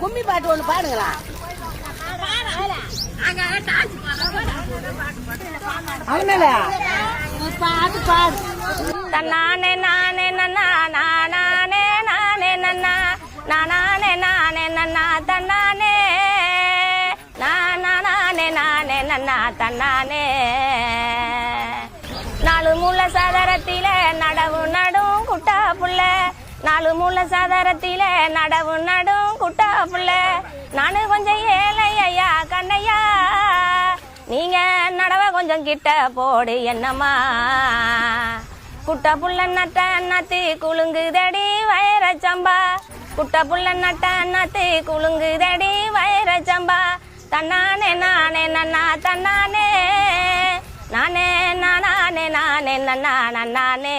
கும்மி பாட்டு ஒண்ணு பாடுங்களா? பாட்டு பாடு. தன்னானே நானே நன்னா நானே நானே நன்னா நானே நானே நன்னா தன்னானே நானே நானே நன்னா தன்னானே. நாலு மூல சதரத்தில நடவு நடும் குட்டா புள்ள, நாலு மூல சதரத்தில நடவு நடும் குட்டா புள்ள. நானு கொஞ்சம் ஏழை ஐயா கண்ணையா, நீங்க நடவ கொஞ்சம் கிட்ட போடு என்னம்மா. குட்ட புள்ள நட்ட நத்தி குலுங்குதடி வைரச்சம்பா, குட்ட புள்ள நட்ட நத்தி குலுங்குதடி வைரச்சம்பா. தன்னானே நானே நன்னா தன்னானே நானே நானே நானே நன்னா நன்னானே.